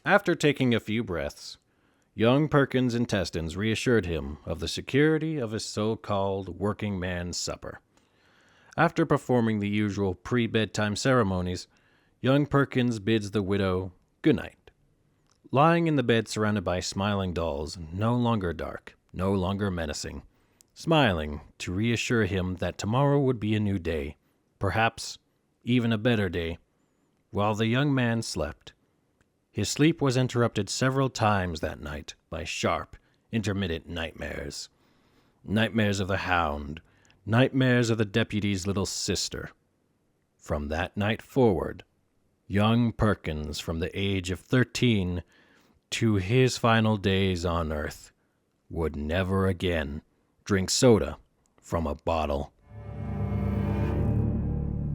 After taking a few breaths, young Perkins' intestines reassured him of the security of his so-called working man's supper. After performing the usual pre-bedtime ceremonies, young Perkins bids the widow good night. Lying in the bed surrounded by smiling dolls, no longer dark, no longer menacing, smiling to reassure him that tomorrow would be a new day, perhaps even a better day. While the young man slept, his sleep was interrupted several times that night by sharp, intermittent nightmares. Nightmares of the hound, nightmares of the deputy's little sister. From that night forward, young Perkins, from the age of 13 to his final days on earth, would never again drink soda from a bottle.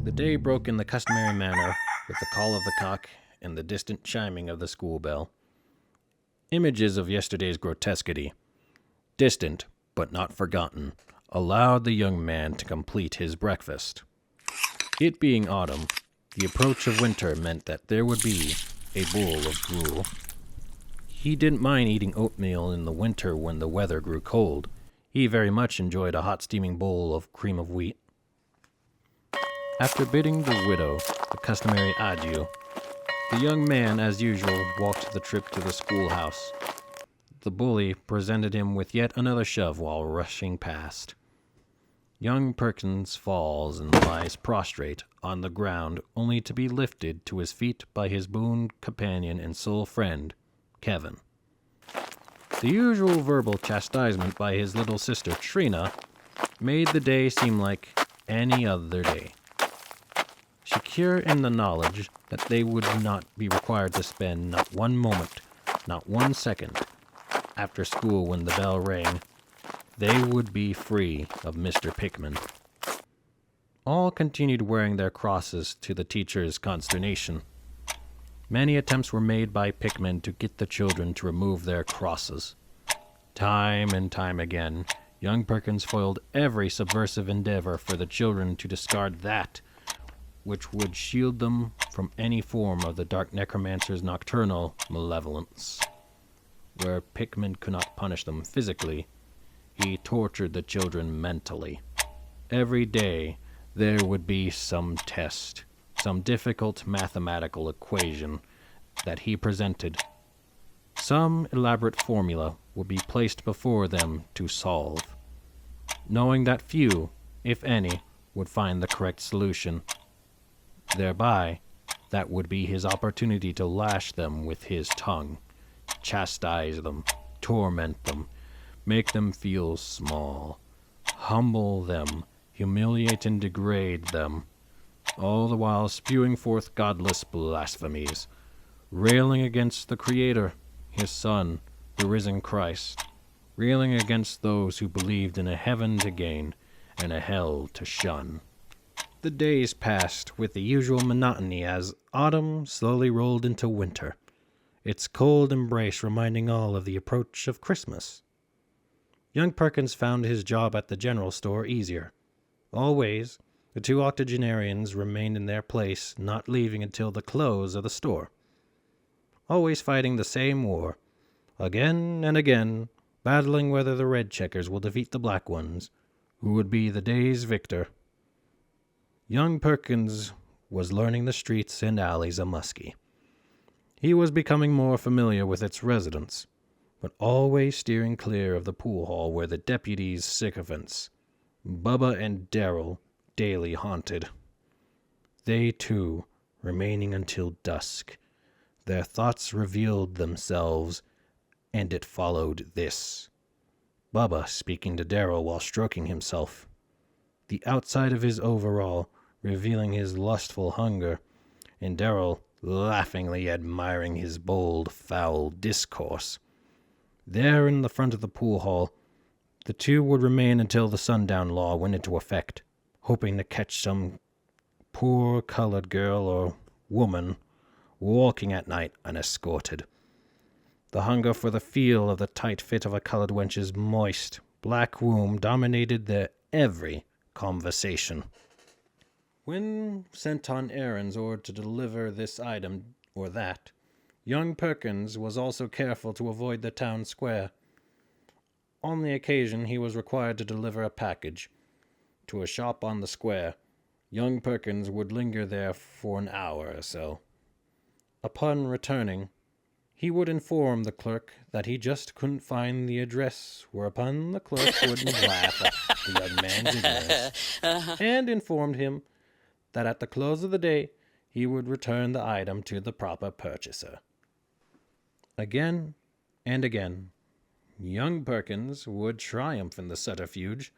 The day broke in the customary manner with the call of the cock and the distant chiming of the school bell. Images of yesterday's grotesquity, distant but not forgotten, allowed the young man to complete his breakfast. It being autumn, the approach of winter meant that there would be a bowl of gruel. He didn't mind eating oatmeal in the winter when the weather grew cold. He very much enjoyed a hot steaming bowl of cream of wheat. After bidding the widow the customary adieu, the young man, as usual, walked the trip to the schoolhouse. The bully presented him with yet another shove while rushing past. Young Perkins falls and lies prostrate on the ground, only to be lifted to his feet by his boon companion and sole friend, Kevin. The usual verbal chastisement by his little sister, Trina, made the day seem like any other day. Secure in the knowledge that they would not be required to spend not one moment, not 1 second, after school when the bell rang, they would be free of Mr. Pickman. All continued wearing their crosses to the teacher's consternation. Many attempts were made by Pickman to get the children to remove their crosses. Time and time again, young Perkins foiled every subversive endeavor for the children to discard that which would shield them from any form of the dark necromancer's nocturnal malevolence. Where Pickman could not punish them physically, he tortured the children mentally. Every day there would be some test, some difficult mathematical equation that he presented. Some elaborate formula would be placed before them to solve, knowing that few, if any, would find the correct solution. Thereby, that would be his opportunity to lash them with his tongue, chastise them, torment them, make them feel small, humble them, humiliate and degrade them, all the while spewing forth godless blasphemies, railing against the Creator, his Son, the risen Christ, railing against those who believed in a heaven to gain and a hell to shun. The days passed with the usual monotony as autumn slowly rolled into winter, its cold embrace reminding all of the approach of Christmas. Young Perkins found his job at the general store easier. Always, the two octogenarians remained in their place, not leaving until the close of the store. Always fighting the same war, again and again, battling whether the red checkers will defeat the black ones, who would be the day's victor. Young Perkins was learning the streets and alleys of Muskie. He was becoming more familiar with its residents, but always steering clear of the pool hall where the deputy's sycophants, Bubba and Darrell, daily haunted. They, too, remaining until dusk, their thoughts revealed themselves, and it followed this. Bubba speaking to Darrell while stroking himself, the outside of his overall revealing his lustful hunger, and Darrell laughingly admiring his bold, foul discourse. There in the front of the pool hall, the two would remain until the sundown law went into effect, hoping to catch some poor colored girl or woman walking at night unescorted. The hunger for the feel of the tight fit of a colored wench's moist, black womb dominated their every conversation. When sent on errands or to deliver this item or that, Young Perkins was also careful to avoid the town square. On the occasion he was required to deliver a package to a shop on the square, young Perkins would linger there for an hour or so. Upon returning, he would inform the clerk that he just couldn't find the address, whereupon the clerk would laugh at the young man's ignorance, and informed him that at the close of the day he would return the item to the proper purchaser. Again and again, young Perkins would triumph in the subterfuge,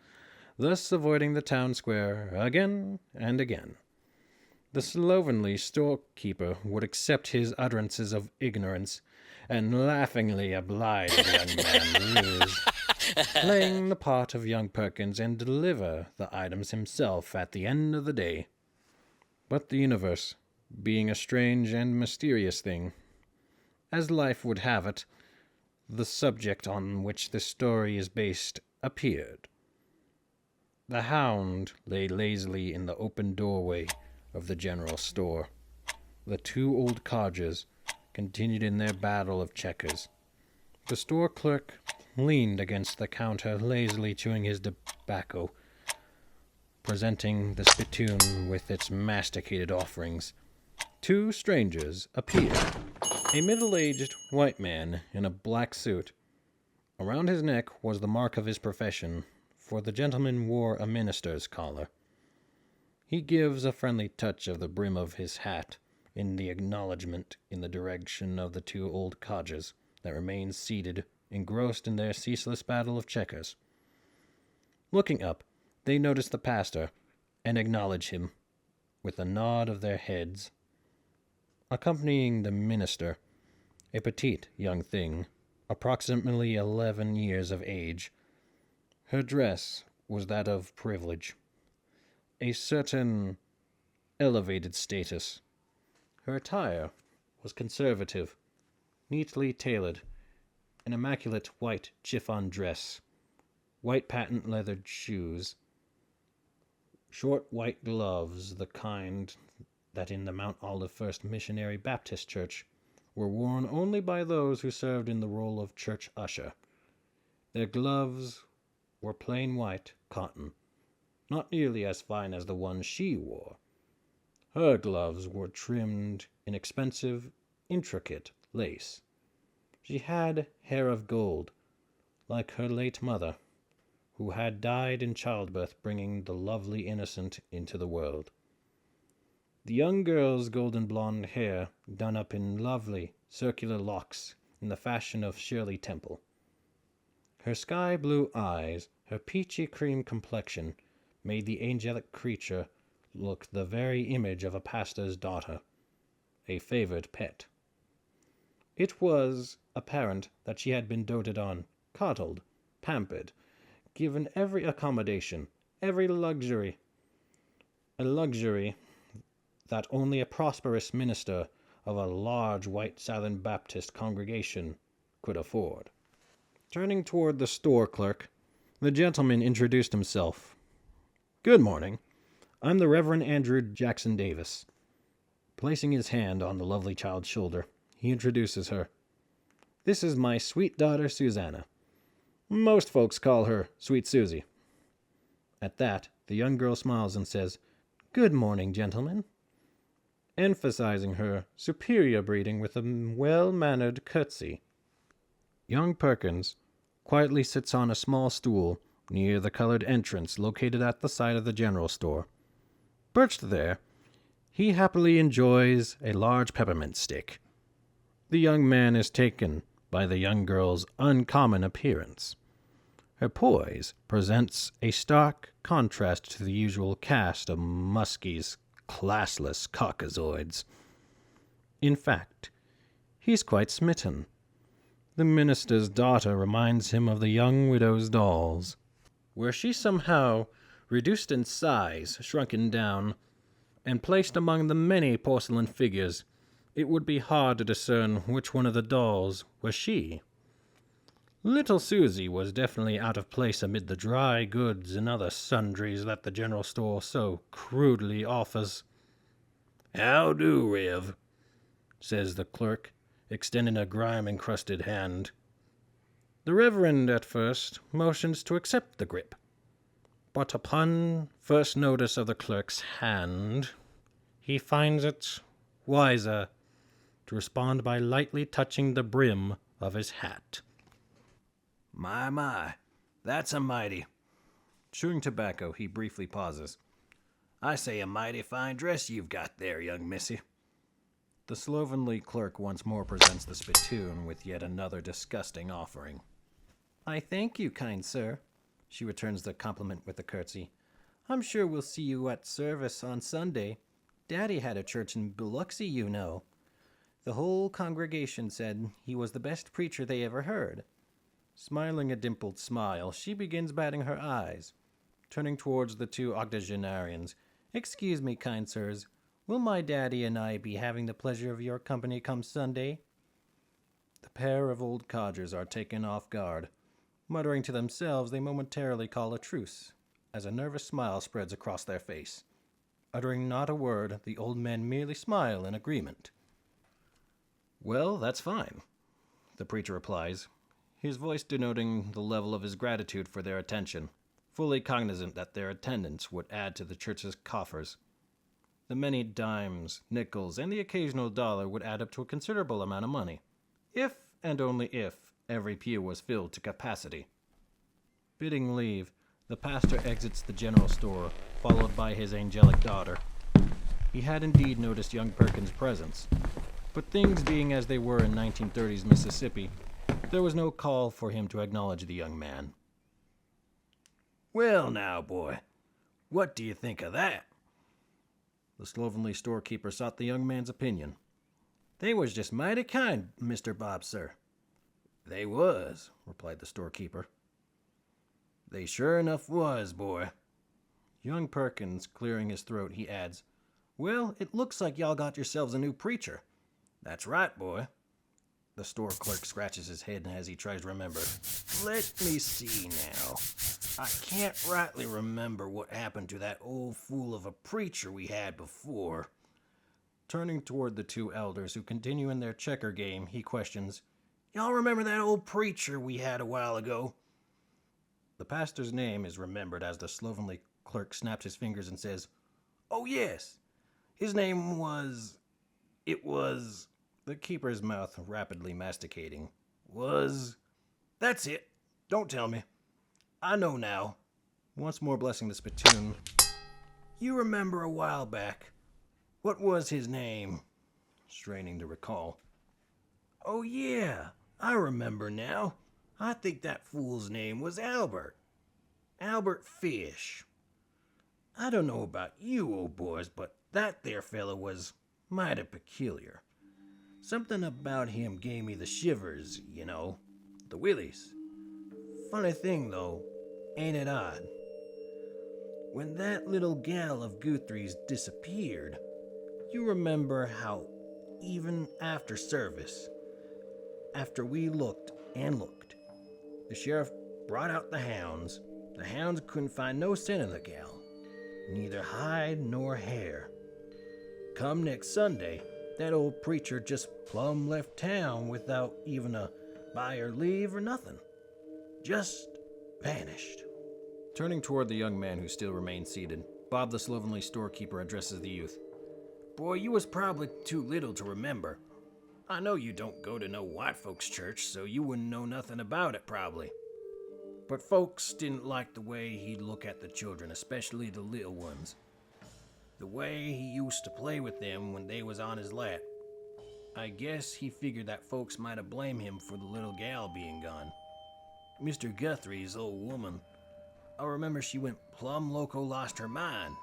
thus avoiding the town square again and again. The slovenly storekeeper would accept his utterances of ignorance and laughingly oblige the young man to lose, playing the part of young Perkins and deliver the items himself at the end of the day. But the universe, being a strange and mysterious thing, as life would have it, the subject on which this story is based appeared. The hound lay lazily in the open doorway of the general store. The two old codgers continued in their battle of checkers. The store clerk leaned against the counter, lazily chewing his tobacco, presenting the spittoon with its masticated offerings. Two strangers appeared. A middle-aged white man in a black suit. Around his neck was the mark of his profession, for the gentleman wore a minister's collar. He gives a friendly touch of the brim of his hat in the acknowledgment in the direction of the two old codgers that remained seated, engrossed in their ceaseless battle of checkers. Looking up, they notice the pastor and acknowledge him with a nod of their heads. Accompanying the minister, a petite young thing, approximately 11 years of age. Her dress was that of privilege, a certain elevated status. Her attire was conservative, neatly tailored, an immaculate white chiffon dress, white patent leathered shoes, short white gloves, the kind that in the Mount Olive First Missionary Baptist Church were worn only by those who served in the role of church usher. Their gloves were plain white cotton, not nearly as fine as the ones she wore. Her gloves were trimmed in expensive, intricate lace. She had hair of gold, like her late mother, who had died in childbirth, bringing the lovely innocent into the world. The young girl's golden blonde hair done up in lovely, circular locks in the fashion of Shirley Temple. Her sky-blue eyes, her peachy cream complexion, made the angelic creature look the very image of a pastor's daughter, a favored pet. It was apparent that she had been doted on, coddled, pampered, given every accommodation, every luxury, a luxury that only a prosperous minister of a large white Southern Baptist congregation could afford. Turning toward the store clerk, the gentleman introduced himself. "Good morning. I'm the Reverend Andrew Jackson Davis." Placing his hand on the lovely child's shoulder, he introduces her. "This is my sweet daughter, Susanna. Most folks call her Sweet Susie." At that, the young girl smiles and says, "Good morning, gentlemen," emphasizing her superior breeding with a well-mannered curtsy. Young Perkins quietly sits on a small stool near the colored entrance located at the side of the general store. Perched there, he happily enjoys a large peppermint stick. The young man is taken by the young girl's uncommon appearance. Her poise presents a stark contrast to the usual cast of Muskie's classless caucasoids. In fact, he's quite smitten. The minister's daughter reminds him of the young widow's dolls. Were she somehow reduced in size, shrunken down, and placed among the many porcelain figures, it would be hard to discern which one of the dolls was she. Little Susie was definitely out of place amid the dry goods and other sundries that the general store so crudely offers. "How do, Rev?" says the clerk, extending a grime-encrusted hand. The Reverend, at first, motions to accept the grip, but upon first notice of the clerk's hand, he finds it wiser to respond by lightly touching the brim of his hat. My, that's a mighty. Chewing tobacco, he briefly pauses. I say a mighty fine dress you've got there, young missy. The slovenly clerk once more presents the spittoon with yet another disgusting offering. I thank you, kind sir. She returns the compliment with a curtsy. I'm sure we'll see you at service on Sunday. Daddy had a church in Biloxi, you know. The whole congregation said he was the best preacher they ever heard. Smiling a dimpled smile, she begins batting her eyes. Turning towards the two octogenarians. Excuse me, kind sirs. Will my daddy and I be having the pleasure of your company come Sunday? The pair of old codgers are taken off guard. Muttering to themselves, they momentarily call a truce, as a nervous smile spreads across their face. Uttering not a word, the old men merely smile in agreement. Well, that's fine, the preacher replies, his voice denoting the level of his gratitude for their attention, fully cognizant that their attendance would add to the church's coffers. The many dimes, nickels, and the occasional dollar would add up to a considerable amount of money, if and only if every pew was filled to capacity. Bidding leave, the pastor exits the general store, followed by his angelic daughter. He had indeed noticed young Perkins' presence, but things being as they were in 1930s Mississippi, there was no call for him to acknowledge the young man. Well now, boy, what do you think of that? The slovenly storekeeper sought the young man's opinion. They was just mighty kind, Mr. Bob, sir. They was, replied the storekeeper. They sure enough was, boy. Young Perkins, clearing his throat, he adds, Well, it looks like y'all got yourselves a new preacher. That's right, boy. The store clerk scratches his head as he tries to remember. Let me see now. I can't rightly remember what happened to that old fool of a preacher we had before. Turning toward the two elders who continue in their checker game, he questions, Y'all remember that old preacher we had a while ago? The pastor's name is remembered as the slovenly clerk snaps his fingers and says, Oh, yes. His name was... The keeper's mouth rapidly masticating. That's it. Don't tell me. I know now. Once more blessing the spittoon. You remember a while back. What was his name? Straining to recall. Oh, yeah. I remember now. I think that fool's name was Albert. Albert Fish. I don't know about you, old boys, but that there fella was mighty peculiar. Something about him gave me the shivers, you know. The willies. Funny thing, though, ain't it odd? When that little gal of Guthrie's disappeared, you remember how even after service, after we looked and looked, the sheriff brought out the hounds couldn't find no scent of the gal, neither hide nor hair. Come next Sunday, that old preacher just plumb left town without even a buyer leave or nothing. Just vanished. Turning toward the young man who still remained seated, Bob the slovenly storekeeper addresses the youth. Boy, you was probably too little to remember. I know you don't go to no white folks' church, so you wouldn't know nothing about it, probably. But folks didn't like the way he'd look at the children, especially the little ones. The way he used to play with them when they was on his lap. I guess he figured that folks might have blamed him for the little gal being gone. Mr. Guthrie's old woman, I remember she went plumb loco, lost her mind.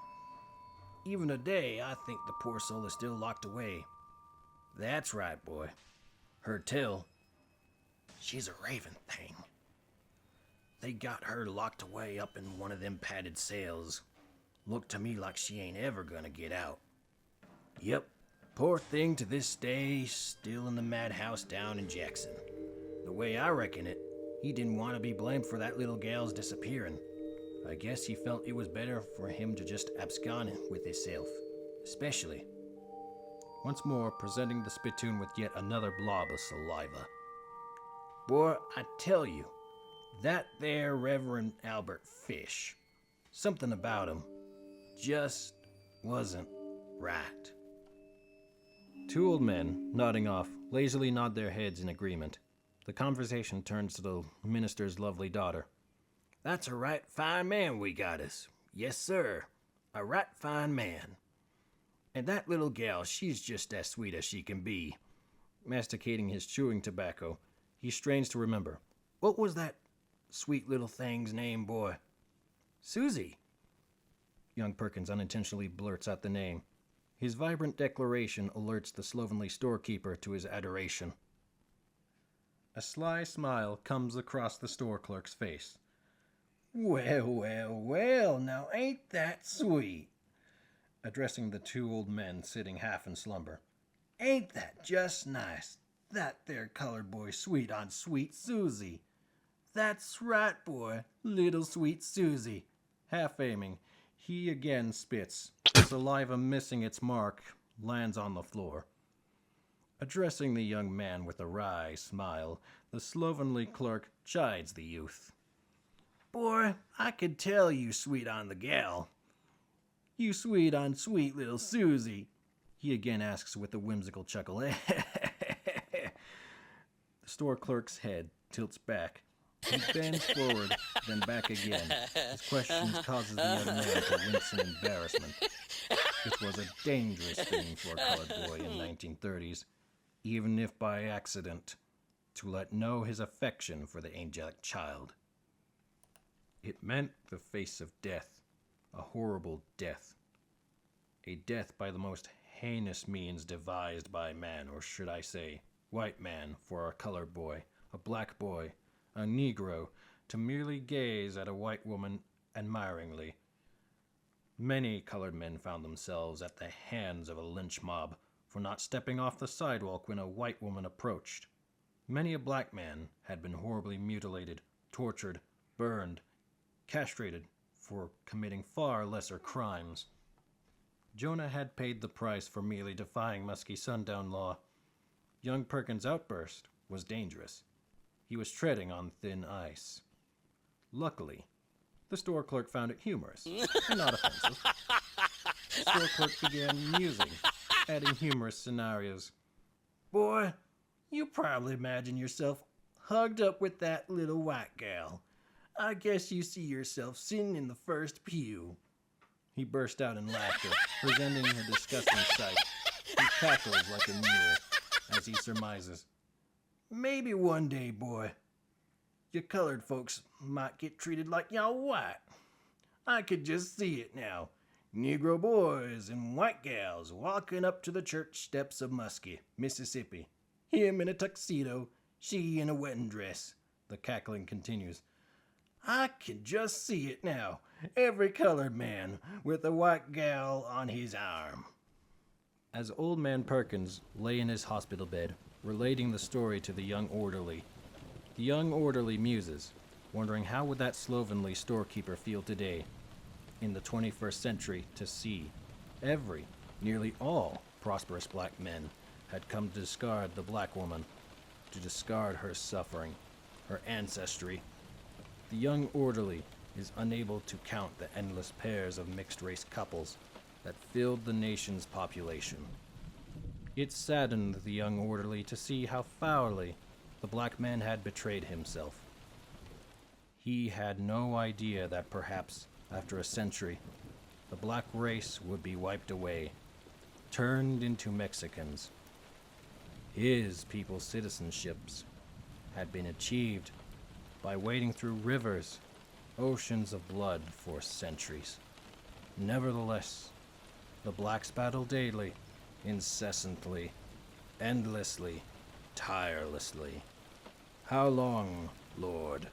Even today, I think the poor soul is still locked away. That's right, boy. Her tell, she's a raving thing. They got her locked away up in one of them padded cells. Looked to me like she ain't ever gonna get out. Yep, poor thing to this day, still in the madhouse down in Jackson. The way I reckon it, he didn't want to be blamed for that little gal's disappearing. I guess he felt it was better for him to just abscond with himself, especially once more presenting the spittoon with yet another blob of saliva. Boy, I tell you, that there Reverend Albert Fish, something about him just wasn't right. Two old men, nodding off, lazily nod their heads in agreement. The conversation turns to the minister's lovely daughter. That's a right fine man we got us. Yes, sir. A right fine man. And that little gal, she's just as sweet as she can be. Masticating his chewing tobacco, he strains to remember. What was that sweet little thing's name, boy? Susie. Young Perkins unintentionally blurts out the name. His vibrant declaration alerts the slovenly storekeeper to his adoration. A sly smile comes across the store clerk's face. Well, now ain't that sweet? Addressing the two old men sitting half in slumber. Ain't that just nice? That there colored boy sweet on sweet Susie. That's right, boy, little sweet Susie. Half aiming, he again spits. The saliva missing its mark lands on the floor. Addressing the young man with a wry smile, the slovenly clerk chides the youth. Boy, I could tell you sweet on the gal. You sweet on sweet little Susie, he again asks with a whimsical chuckle. The store clerk's head tilts back. He bends forward, then back again. His questions causes the young man to wince in embarrassment. It was a dangerous thing for a colored boy in 1930s, even if by accident, to let know his affection for the angelic child. It meant the face of death, a horrible death. A death by the most heinous means devised by man, or should I say, white man, for a colored boy, a black boy, a Negro, to merely gaze at a white woman admiringly. Many colored men found themselves at the hands of a lynch mob for not stepping off the sidewalk when a white woman approached. Many a black man had been horribly mutilated, tortured, burned, castrated for committing far lesser crimes. Jonah had paid the price for merely defying musky sundown law. Young Perkins' outburst was dangerous. He was treading on thin ice. Luckily, the store clerk found it humorous and not offensive. The store clerk began musing, adding humorous scenarios. Boy, you probably imagine yourself hugged up with that little white gal. I guess you see yourself sitting in the first pew. He burst out in laughter, presenting a disgusting sight. He cackles like a mule as he surmises. Maybe one day, boy, you colored folks might get treated like y'all white. I could just see it now. Negro boys and white gals walking up to the church steps of Muskie, Mississippi. Him in a tuxedo, she in a wedding dress. The cackling continues. I can just see it now. Every colored man with a white gal on his arm. As old man Perkins lay in his hospital bed, relating the story to the young orderly muses, wondering how would that slovenly storekeeper feel today, in the 21st century, to see nearly all prosperous black men had come to discard the black woman, to discard her suffering, her ancestry. The young orderly is unable to count the endless pairs of mixed-race couples that filled the nation's population. It saddened the young orderly to see how foully the black man had betrayed himself. He had no idea that perhaps, after a century, the black race would be wiped away, turned into Mexicans. His people's citizenships had been achieved by wading through rivers, oceans of blood for centuries. Nevertheless, the blacks battle daily, incessantly, endlessly, tirelessly. How long, Lord,